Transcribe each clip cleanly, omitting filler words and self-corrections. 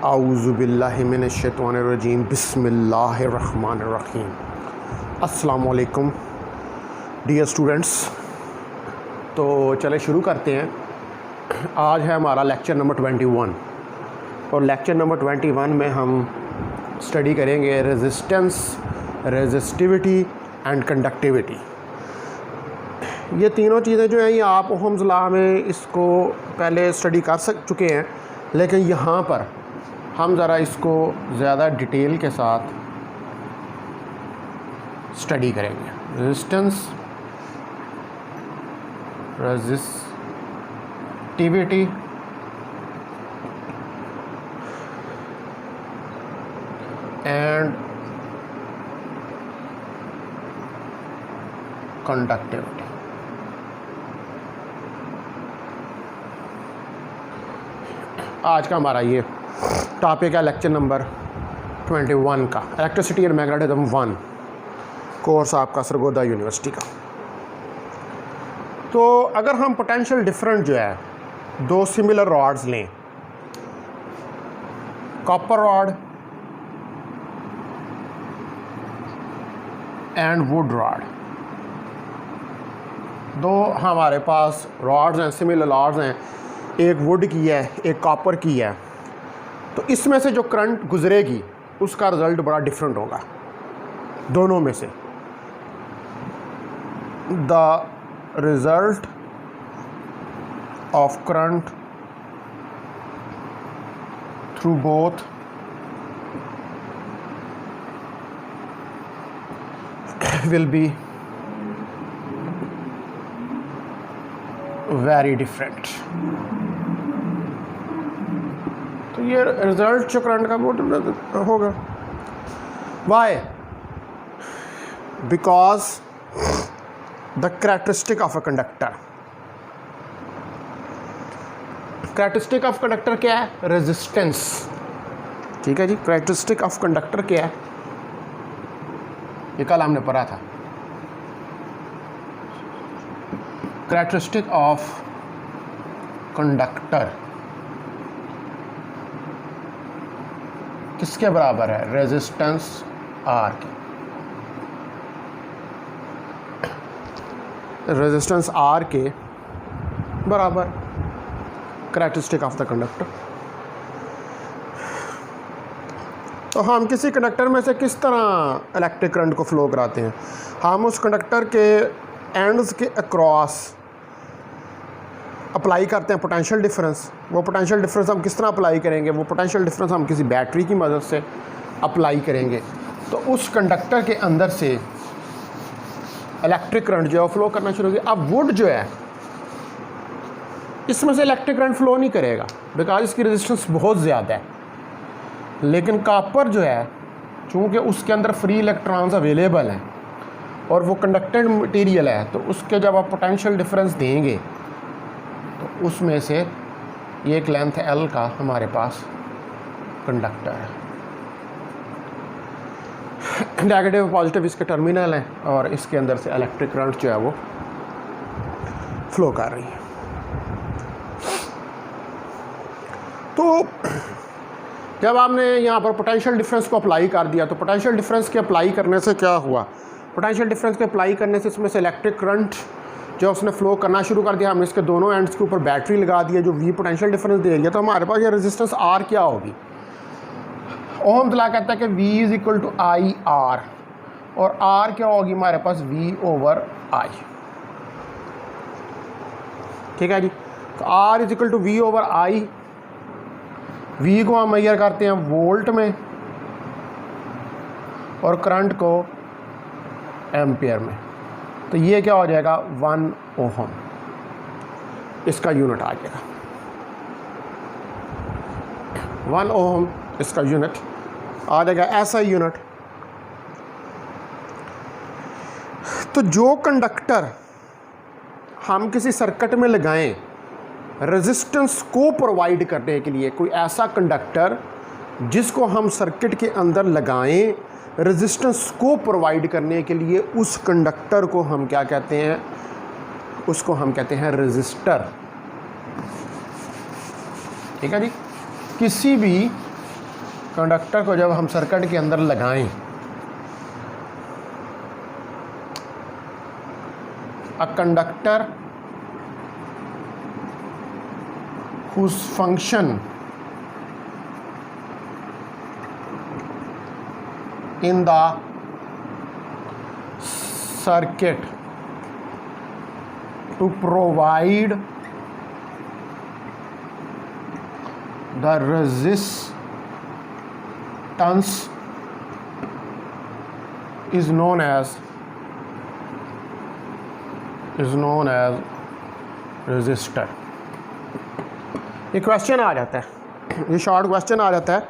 आऊज़ुबिल्लाहि मिनश्शैतानिर्रजीम बिस्मिल्लाहिर्रहमानिर्रहीम। अस्सलामु अलैकुम डियर स्टूडेंट्स। तो चले शुरू करते हैं। आज है हमारा लेक्चर नंबर 21 और लेक्चर नंबर 21 में हम स्टडी करेंगे रेजिस्टेंस, रेजिस्टिविटी एंड कंडक्टिविटी। ये तीनों चीज़ें जो हैं ये आप ओहम्स लॉ में इसको पहले स्टडी कर चुके हैं, लेकिन यहाँ पर हम ज़रा इसको ज़्यादा डिटेल के साथ स्टडी करेंगे। Resistance, resistivity and conductivity. आज का हमारा ये टॉपिक है लेक्चर नंबर 21 का, इलेक्ट्रिसिटी एंड मैग्नेटिज्म 1 कोर्स आपका सरगोदा यूनिवर्सिटी का। तो अगर हम पोटेंशियल डिफरेंस जो है दो सिमिलर रॉड्स लें, copper rod and would rod, दो हमारे पास रॉड्स हैं, सिमिलर रॉड्स हैं, एक वुड की है एक कॉपर की है, तो इसमें से जो करंट गुजरेगी उसका रिज़ल्ट बड़ा डिफरेंट होगा दोनों में से। The result of current through both will be very different. तो ये रिजल्ट जो करंट का वो होगा। Why? Because the characteristic of a conductor, characteristic of conductor क्या है? रेजिस्टेंस। ठीक है जी, कैरेक्टरिस्टिक ऑफ कंडक्टर क्या है? ये कल हमने पढ़ा था। कैरेक्टरिस्टिक ऑफ कंडक्टर किसके बराबर है? रेजिस्टेंस आर के। रेजिस्टेंस आर के बराबर कैरेक्टरिस्टिक ऑफ द कंडक्टर। तो हम किसी कंडक्टर में से किस तरह इलेक्ट्रिक करंट को फ्लो कराते हैं? हम उस कंडक्टर के एंड्स के अक्रॉस अप्लाई करते हैं पोटेंशियल डिफरेंस। वो पोटेंशियल डिफरेंस हम किस तरह अप्लाई करेंगे? वो पोटेंशियल डिफरेंस हम किसी बैटरी की मदद से अप्लाई करेंगे। तो उस कंडक्टर के अंदर से इलेक्ट्रिक करंट जो है फ्लो करना शुरू होगी। अब वुड जो है इसमें से इलेक्ट्रिक करंट फ्लो नहीं करेगा बिकॉज इसकी रेजिस्टेंस बहुत ज़्यादा है। लेकिन कॉपर जो है चूँकि उसके अंदर फ्री इलेक्ट्रॉन्स अवेलेबल हैं और वो कंडक्टेड मटेरियल है, तो उसके जब आप पोटेंशियल डिफरेंस देंगे तो उसमें से ये एक लेंथ L का हमारे पास कंडक्टर है। नेगेटिव पॉजिटिव इसके टर्मिनल हैं और इसके अंदर से इलेक्ट्रिक करंट जो है वो फ्लो कर रही है। तो जब आपने यहाँ पर पोटेंशियल डिफरेंस को अप्लाई कर दिया, तो पोटेंशियल डिफरेंस के अप्लाई करने से क्या हुआ? पोटेंशियल डिफरेंस के अप्लाई करने से इसमें से इलेक्ट्रिक करंट जो उसने फ्लो करना शुरू कर दिया। हमने इसके दोनों एंड्स के ऊपर बैटरी लगा दिया जो V पोटेंशियल डिफरेंस दे रही है। तो हमारे पास ये रेजिस्टेंस R क्या होगी? ओहम्स लॉ कहता है कि V is equal to I R, और R क्या होगी हमारे पास? V over I। ठीक है जी। तो R is equal to V over I। V को हम मेजर करते हैं वोल्ट में और करंट को एम्पियर में। तो ये क्या हो जाएगा? 1 ओहम इसका यूनिट आ जाएगा। 1 ओहम इसका यूनिट आ जाएगा, ऐसा यूनिट। तो जो कंडक्टर हम किसी सर्किट में लगाएं रेजिस्टेंस को प्रोवाइड करने के लिए, कोई ऐसा कंडक्टर जिसको हम सर्किट के अंदर लगाएं रेजिस्टेंस को प्रोवाइड करने के लिए, उस कंडक्टर को हम क्या कहते हैं? उसको हम कहते हैं रेजिस्टर। ठीक है जी। किसी भी कंडक्टर को जब हम सर्किट के अंदर लगाएं, a conductor whose function in the circuit to provide the resistance is known as resistor। ये क्वेश्चन आ जाता है, ये शॉर्ट क्वेश्चन आ जाता है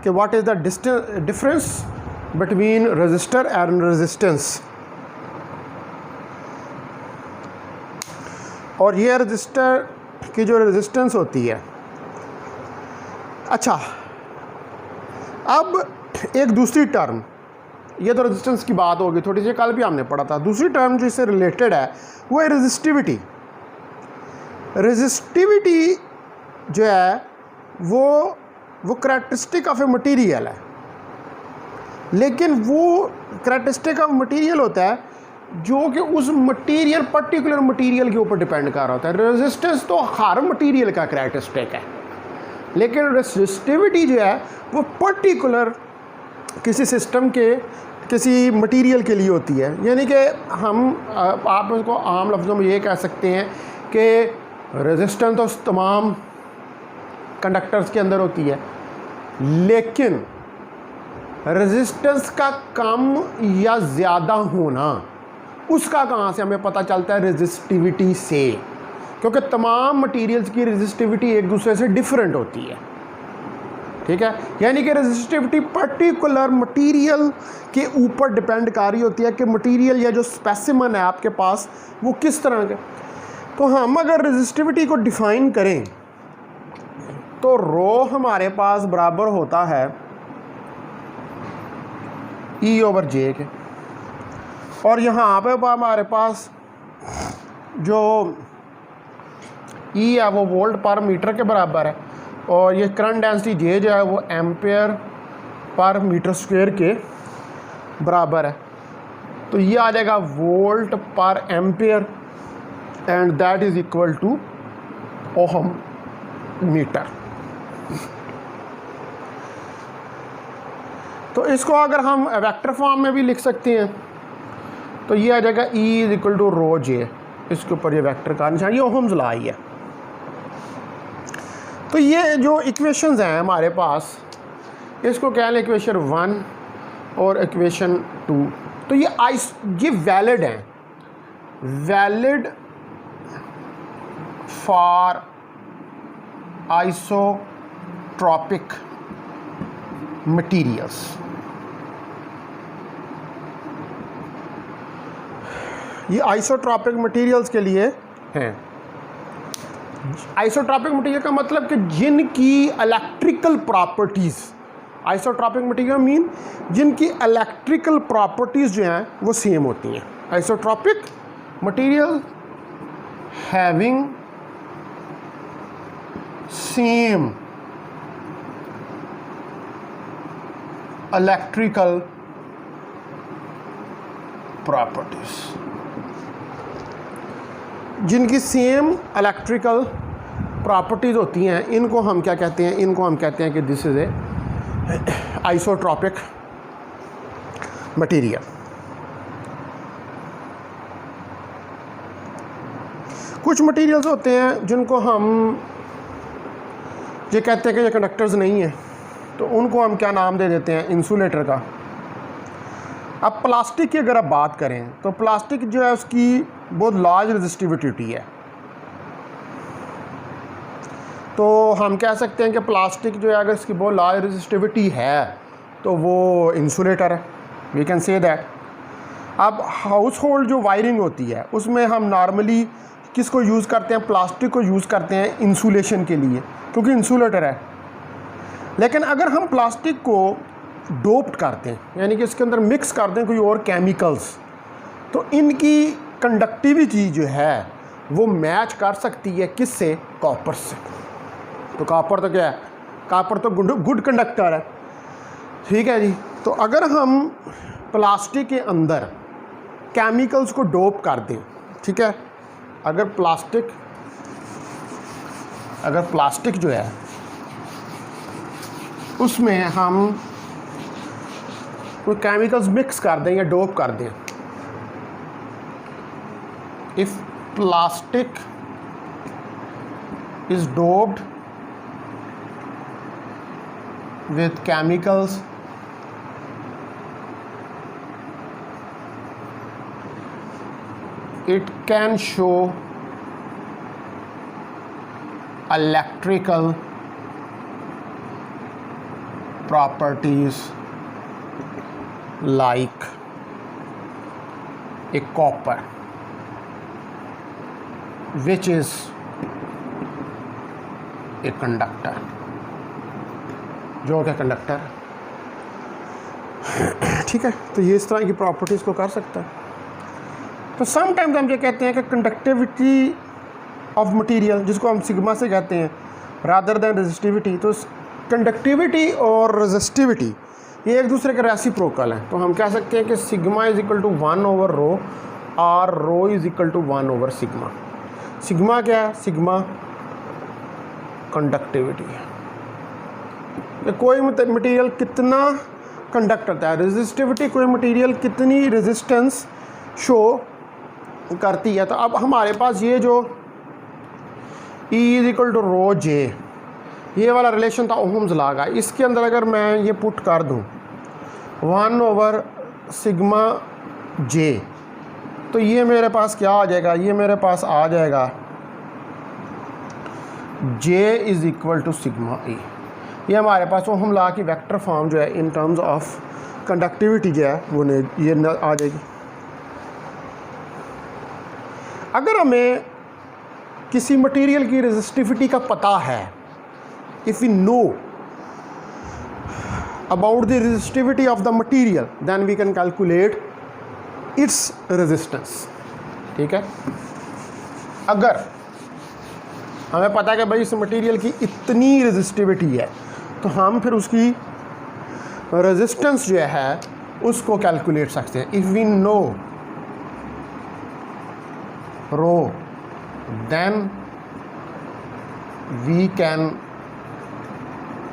कि what is the difference between register and resistance. और ये रजिस्टर की जो रेजिस्टेंस होती है। अच्छा, अब एक दूसरी टर्म, ये तो रेजिस्टेंस की बात होगी, थोड़ी सी कल भी हमने पढ़ा था। दूसरी टर्म जो इससे रिलेटेड है वो है रेजिस्टिविटी। रेजिस्टिविटी जो है वो करैक्टरिस्टिक ऑफ ए मटीरियल है, लेकिन वो करैक्टरिस्टिक ऑफ मटीरियल होता है जो कि उस मटीरियल, पर्टिकुलर मटीरियल के ऊपर डिपेंड कर रहा होता है। रेजिस्टेंस तो हर मटीरियल का करैक्टरिस्टिक है, लेकिन रेजिस्टिविटी जो है वो पर्टिकुलर किसी सिस्टम के, किसी मटीरियल के लिए होती है। यानी कि आप उसको आम लफ्ज़ों में ये कह सकते हैं कि रेजिस्टेंस तो तमाम कंडक्टर्स के अंदर होती है, लेकिन रेजिस्टेंस का कम या ज़्यादा होना उसका कहाँ से हमें पता चलता है? रेजिस्टिविटी से, क्योंकि तमाम मटेरियल्स की रेजिस्टिविटी एक दूसरे से डिफरेंट होती है। ठीक है, यानी कि रेजिस्टिविटी पर्टिकुलर मटेरियल के ऊपर डिपेंड कर रही होती है कि मटेरियल या जो स्पेसिमन है आपके पास वो किस तरह का। तो हम अगर रेजिस्टिविटी को डिफ़ाइन करें तो रो हमारे पास बराबर होता है E/J के, और यहाँ पे हमारे पास जो E है वो वोल्ट पर मीटर के बराबर है, और ये करंट डेंसिटी J जो है वो एम्पेयर पर मीटर स्क्वायर के बराबर है। तो ये आ जाएगा वोल्ट पर ampere and that is equal to ohm metre. तो इसको अगर हम वेक्टर फॉर्म में भी लिख सकते हैं तो ये आ जाएगा E=ρJ। इसके ऊपर ये वेक्टर का निशान, ये ओहम्स लॉ ही है। तो ये जो इक्वेशंस हैं हमारे पास, इसको क्या है इक्वेशन 1 और इक्वेशन 2। तो ये वैलिड हैं, वैलिड फॉर आइसोट्रॉपिक मटीरियल्स। ये आइसोट्रॉपिक मटेरियल्स के लिए हैं। आइसोट्रॉपिक मटेरियल का मतलब कि जिनकी electrical properties, isotropic material mean जिनकी इलेक्ट्रिकल प्रॉपर्टीज़ जो हैं वो सेम होती हैं। Isotropic material having same electrical properties, जिनकी सेम इलेक्ट्रिकल प्रॉपर्टीज़ होती हैं, इनको हम क्या कहते हैं? इनको हम कहते हैं कि this is a isotropic material. कुछ मटेरियल्स होते हैं जिनको हम ये कहते हैं कि ये कंडक्टर्स नहीं है, तो उनको हम क्या नाम दे देते हैं? इंसुलेटर का। अब प्लास्टिक की अगर आप बात करें तो प्लास्टिक जो है उसकी बहुत लार्ज रेजिस्टिविटी है, तो हम कह सकते हैं कि प्लास्टिक जो है अगर इसकी बहुत लार्ज रेजिस्टिविटी है तो वो इंसुलेटर है, वी कैन से दैट। अब हाउस होल्ड जो वायरिंग होती है उसमें हम नॉर्मली किसको यूज़ करते हैं? प्लास्टिक को यूज़ करते हैं इंसुलेशन के लिए, क्योंकि इंसुलेटर है। लेकिन अगर हम प्लास्टिक को डोप्ड करते हैं, यानी कि इसके अंदर मिक्स करते हैं कोई और केमिकल्स, तो इनकी कंडक्टिविटी जो है वो मैच कर सकती है किससे? कॉपर से। तो कॉपर तो क्या है? कॉपर तो गुड कंडक्टर है। ठीक है जी। तो अगर हम प्लास्टिक के अंदर केमिकल्स को डोप कर दें, ठीक है, अगर प्लास्टिक जो है उसमें हम कोई केमिकल्स मिक्स कर दें या डोप कर दें, if plastic is doped with chemicals it can show electrical properties like a copper, which is a conductor, जो क्या कंडक्टर। ठीक है, तो ये इस तरह की प्रॉपर्टीज़ को कर सकता है। तो सम टाइम्स हम ये कहते हैं कि कंडक्टिविटी ऑफ मटेरियल, जिसको हम सिग्मा से कहते हैं रादर देन रेजिस्टिविटी, तो कंडक्टिविटी और रेजिस्टिविटी ये एक दूसरे के रेसिप्रोकल हैं। तो हम कह सकते हैं कि sigma is equal to 1 over rho और rho is equal to 1 over sigma. Sigma क्या है? सिग्मा कंडक्टिविटी है, कोई मटेरियल कितना कंडक्ट करता है। रेजिस्टिविटी, कोई मटेरियल कितनी रेजिस्टेंस शो करती है। तो अब हमारे पास ये जो E इज इक्वल टू रो जे, ये वाला रिलेशन था ओहम्स लॉ का। इसके अंदर अगर मैं ये पुट कर दूं 1 ओवर सिग्मा जे, तो ये मेरे पास क्या आ जाएगा? ये मेरे पास आ जाएगा J is equal to sigma E. ये हमारे पास ओहम लॉ की वेक्टर फॉर्म जो है इन टर्म्स ऑफ कंडक्टिविटी जो है वो ये आ जाएगी। अगर हमें किसी मटेरियल की रेजिस्टिविटी का पता है, if we know about the resistivity of the material, then we can calculate its resistance. ठीक है, अगर हमें पता है कि भाई इस मटेरियल की इतनी रेजिस्टिविटी है, तो हम फिर उसकी रेजिस्टेंस जो है उसको कैलकुलेट सकते हैं। If we know rho, then we can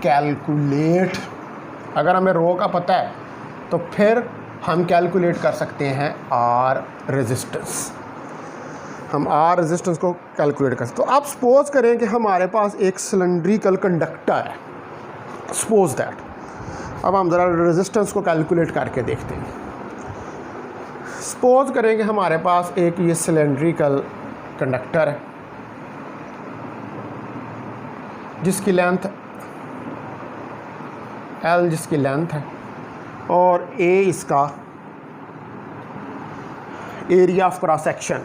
calculate, अगर हमें रो का पता है तो फिर हम कैलकुलेट कर सकते हैं आर रेजिस्टेंस। हम आर रेजिस्टेंस को कैलकुलेट कर सकते हैं। तो आप सपोज करें कि हमारे पास एक सिलेंड्रिकल कंडक्टर है, सपोज दैट। अब हम ज़रा रेजिस्टेंस को कैलकुलेट करके देखते हैं। सपोज करें कि हमारे पास एक ये सिलेंड्रिकल कंडक्टर है जिसकी लेंथ L जिसकी लेंथ है, और A इसका एरिया ऑफ क्रॉस सेक्शन।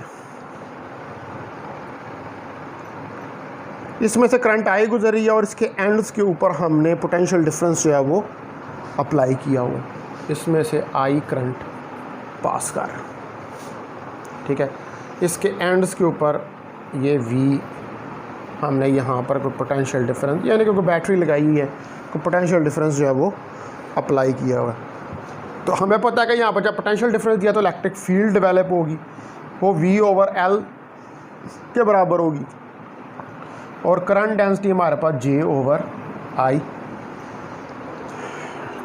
इसमें से करंट आई गुजर रही है और इसके एंड्स के ऊपर हमने पोटेंशियल डिफरेंस जो है वो अप्लाई किया हुआ। इसमें से आई करंट पास कर, ठीक है, इसके एंड्स के ऊपर ये वी हमने यहाँ पर कोई पोटेंशियल डिफरेंस, यानी कि कोई बैटरी लगाई हुई है, कोई पोटेंशियल डिफरेंस जो है वो अप्लाई किया हुआ है। तो हमें पता है कि यहाँ पर जब पोटेंशियल डिफरेंस दिया तो इलेक्ट्रिक फील्ड डेवलप होगी, वो V ओवर L के बराबर होगी, और करंट डेंसिटी हमारे पास J ओवर I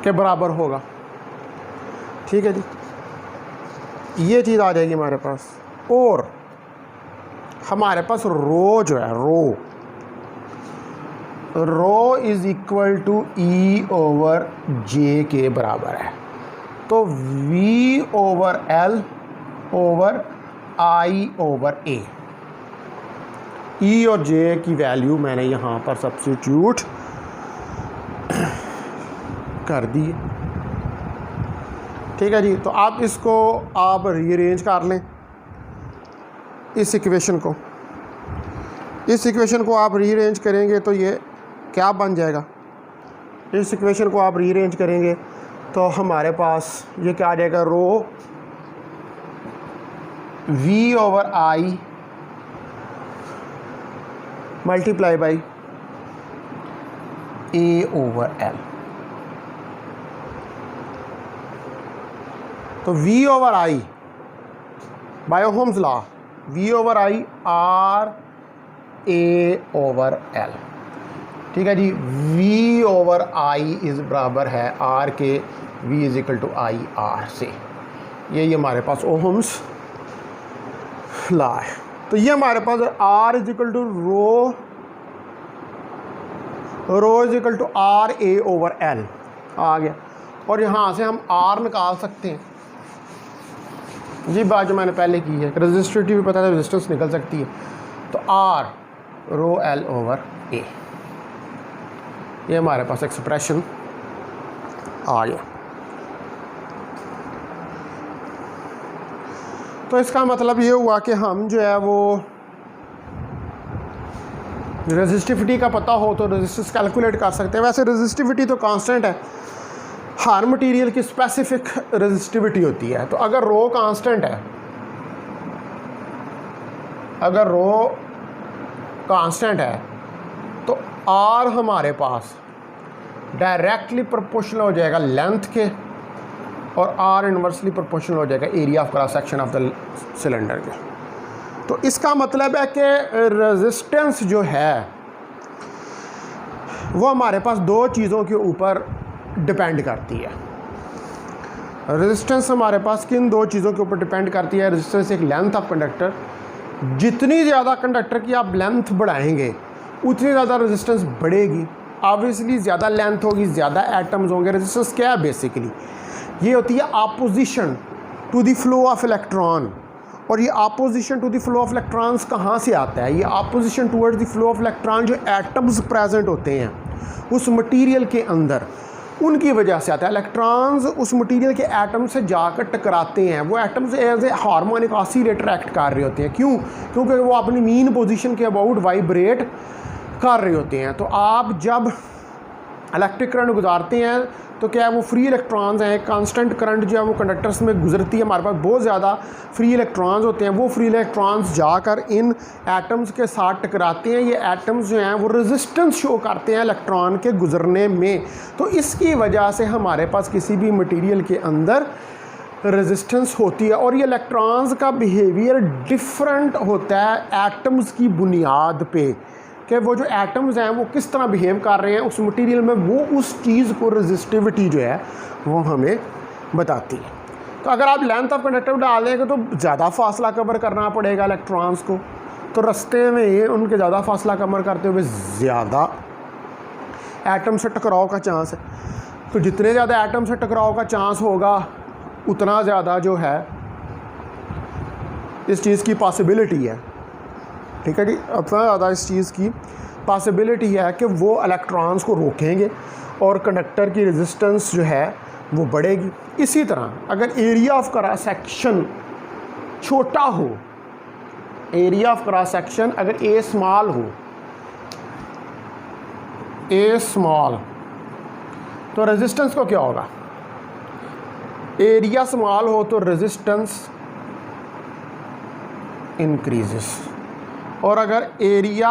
के बराबर होगा। ठीक है जी, ये चीज़ आ जाएगी हमारे पास। और हमारे पास रो जो है, rho is equal to E over J के बराबर है। तो V over L over I over A, E और J की वैल्यू मैंने यहाँ पर सब्स्टिट्यूट कर दी। ठीक है जी, तो आप इसको आप रीअरेंज कर लें, इस इक्वेशन को आप रीअरेंज करेंगे तो ये क्या बन जाएगा। इस इक्वेशन को आप रीअरेंज करेंगे तो हमारे पास ये क्या आ जाएगा, rho V over I multiply by A over L। तो V over I by ohm's law, V over I R A over L। ठीक है जी, V ओवर I इज़ बराबर है R के V is equal to I R से। यही हमारे पास ओहम्स लॉ है। तो ये हमारे पास R is equal to rho is equal to R A over L आ गया। और यहाँ से हम R निकाल सकते हैं। ये बात जो मैंने पहले की है, रेजिस्टिविटी भी पता है, रेजिस्टेंस निकल सकती है। तो R rho L over A, ये हमारे पास एक्सप्रेशन आ गया। तो इसका मतलब ये हुआ कि हम जो है वो रेजिस्टिविटी का पता हो तो रेजिस्टेंस कैलकुलेट कर सकते हैं। वैसे रेजिस्टिविटी तो कांस्टेंट है, हर मटेरियल की स्पेसिफिक रेजिस्टिविटी होती है। तो अगर रो कांस्टेंट है, अगर रो कांस्टेंट है तो आर हमारे पास डायरेक्टली प्रोपोर्शनल हो जाएगा लेंथ के, और आर इनवर्सली प्रोपोर्शनल हो जाएगा area of cross section of the cylinder के। तो इसका मतलब है कि रेजिस्टेंस जो है वो हमारे पास दो चीज़ों के ऊपर डिपेंड करती है। रेजिस्टेंस हमारे पास किन दो चीज़ों के ऊपर डिपेंड करती है? रेजिस्टेंस एक लेंथ ऑफ कंडक्टर, जितनी ज़्यादा कंडक्टर की आप लेंथ बढ़ाएंगे उतनी ज़्यादा रेजिस्टेंस बढ़ेगी। ऑब्वियसली ज़्यादा लेंथ होगी, ज़्यादा एटम्स होंगे। रेजिस्टेंस क्या है? बेसिकली ये होती है opposition to the flow of electron. और ये opposition to the flow of electrons कहाँ से आता है? ये opposition towards the flow of electron जो एटम्स प्रेजेंट होते हैं उस मटेरियल के अंदर, उनकी वजह से आता है। इलेक्ट्रॉन्स उस मटेरियल के एटम से जाकर टकराते हैं। वो atoms as a harmonic oscillator act कर रहे होते हैं। क्यों? क्योंकि वो अपनी मीन पोजीशन के अबाउट वाइब्रेट कर रहे होते हैं। तो आप जब इलेक्ट्रिक करंट गुजारते हैं तो क्या है, वो फ्री इलेक्ट्रॉन्स हैं। कांस्टेंट करंट जो है वो कंडक्टर्स में गुजरती है, हमारे पास बहुत ज़्यादा फ्री इलेक्ट्रॉन्स होते हैं। वो फ्री इलेक्ट्रॉन्स जाकर इन एटम्स के साथ टकराते हैं। ये एटम्स जो हैं वो रेजिस्टेंस शो करते हैं इलेक्ट्रॉन के गुजरने में। तो इसकी वजह से हमारे पास किसी भी मटेरियल के अंदर रेजिस्टेंस होती है। और ये इलेक्ट्रॉन्स का बिहेवियर डिफरेंट होता है एटम्स की बुनियाद पे, कि वो जो एटम्स हैं वो किस तरह बिहेव कर रहे हैं उस मटेरियल में, वो उस चीज़ को रेजिस्टिविटी जो है वो हमें बताती है। तो अगर आप लेंथ ऑफ कंडक्टर डाल देंगे तो ज़्यादा फासला कवर करना पड़ेगा इलेक्ट्रॉन्स को, तो रास्ते में उनके ज़्यादा फासला कवर करते हुए ज़्यादा एटम से टकराव का चांस है। तो जितने ज़्यादा एटम से टकराव का चांस होगा उतना ज़्यादा जो है इस चीज़ की पॉसिबिलिटी है। ठीक है जी, उतना ज़्यादा इस चीज़ की पॉसिबिलिटी है कि वो इलेक्ट्रॉन्स को रोकेंगे और कंडक्टर की रेजिस्टेंस जो है वो बढ़ेगी। इसी तरह अगर एरिया ऑफ क्रॉस सेक्शन छोटा हो, एरिया ऑफ क्रॉस सेक्शन अगर ए स्मॉल हो, ए स्मॉल, तो रेजिस्टेंस को क्या होगा? एरिया स्मॉल हो तो रेजिस्टेंस इंक्रीजेस, और अगर एरिया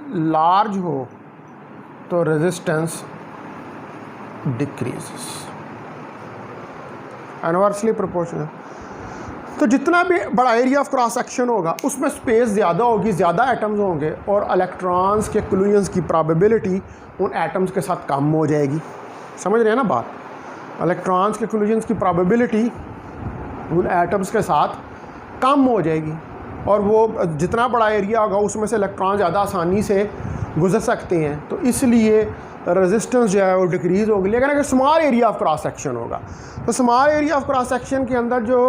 लार्ज हो तो रेजिस्टेंस डिक्रीजेस, इनवर्सली प्रोपोर्शनल। तो जितना भी बड़ा एरिया ऑफ क्रॉस सेक्शन होगा उसमें स्पेस ज़्यादा होगी, ज़्यादा एटम्स होंगे, और इलेक्ट्रॉन्स के कोलिजन्स की प्रोबेबिलिटी उन एटम्स के साथ कम हो जाएगी। समझ रहे हैं ना बात? इलेक्ट्रॉन्स के कोलिजन्स की प्रोबेबिलिटी उन एटम्स के साथ कम हो जाएगी, और वो जितना बड़ा एरिया होगा उसमें से इलेक्ट्रॉन ज़्यादा आसानी से गुजर सकते हैं। तो इसलिए रेजिस्टेंस जो है वो डिक्रीज़ होगी। लेकिन अगर small area of cross section होगा तो small area of cross section के अंदर जो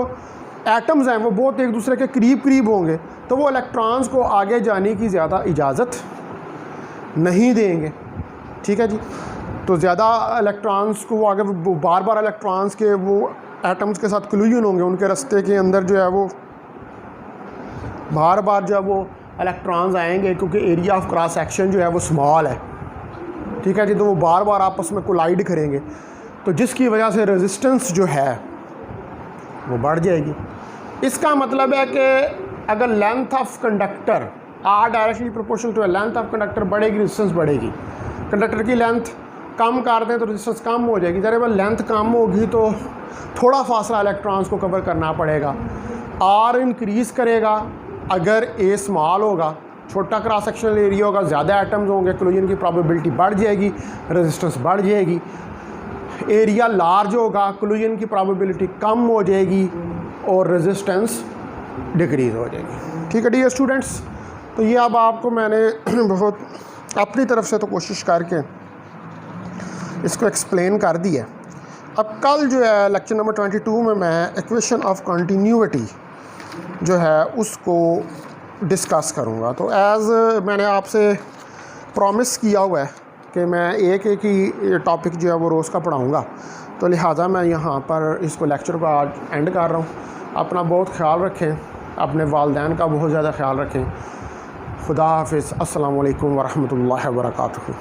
एटम्स हैं वो बहुत एक दूसरे के करीब होंगे, तो वो इलेक्ट्रॉन्स को आगे जाने की ज़्यादा इजाज़त नहीं देंगे। ठीक है जी, तो ज़्यादा इलेक्ट्रॉन्स को वो आगे बार बार इलेक्ट्रॉन्स के वो एटम्स के साथ कोलिजन होंगे, उनके रास्ते के अंदर जो है वो बार बार जो है वो इलेक्ट्रॉन्स आएंगे, क्योंकि एरिया ऑफ क्रॉस सेक्शन जो है वो स्मॉल है। ठीक है जी, तो वो बार बार आपस में कोलाइड करेंगे, तो जिसकी वजह से रेजिस्टेंस जो है वो बढ़ जाएगी। इसका मतलब है कि अगर length of conductor are directly proportional to length of conductor बढ़ेगी, रेजिस्टेंस बढ़ेगी। कंडक्टर की लेंथ कम कर दें तो रेजिस्टेंस कम हो जाएगी। जब लेंथ कम होगी तो थोड़ा फासला इलेक्ट्रॉन्स को कवर करना पड़ेगा। आर इंक्रीज़ करेगा अगर ए स्मॉल होगा, छोटा क्रॉस सेक्शनल एरिया होगा, ज़्यादा एटम्स होंगे, कोलिजन की प्रोबेबिलिटी बढ़ जाएगी, रेजिस्टेंस बढ़ जाएगी। एरिया लार्ज होगा, कोलिजन की प्रोबेबिलिटी कम हो जाएगी और रेजिस्टेंस डिक्रीज़ हो जाएगी। ठीक है डियर स्टूडेंट्स, तो ये अब आपको मैंने बहुत अपनी तरफ से तो कोशिश करके इसको एक्सप्लेन कर दी है। अब कल जो है लेक्चर नंबर 22 में मैं इक्वेशन ऑफ कंटिन्यूटी जो है उसको डिस्कस करूँगा। तो एज़ मैंने आपसे प्रॉमिस किया हुआ है कि मैं एक ही टॉपिक जो है वो रोज़ का पढ़ाऊँगा, तो लिहाजा मैं यहाँ पर इसको लेक्चर को आज एंड कर रहा हूँ। अपना बहुत ख्याल रखें, अपने वालिदैन का बहुत ज़्यादा ख्याल रखें। खुदा हाफिज़। अस्सलामु अलैकुम वरहमतुल्लाहि वबरकातुहू।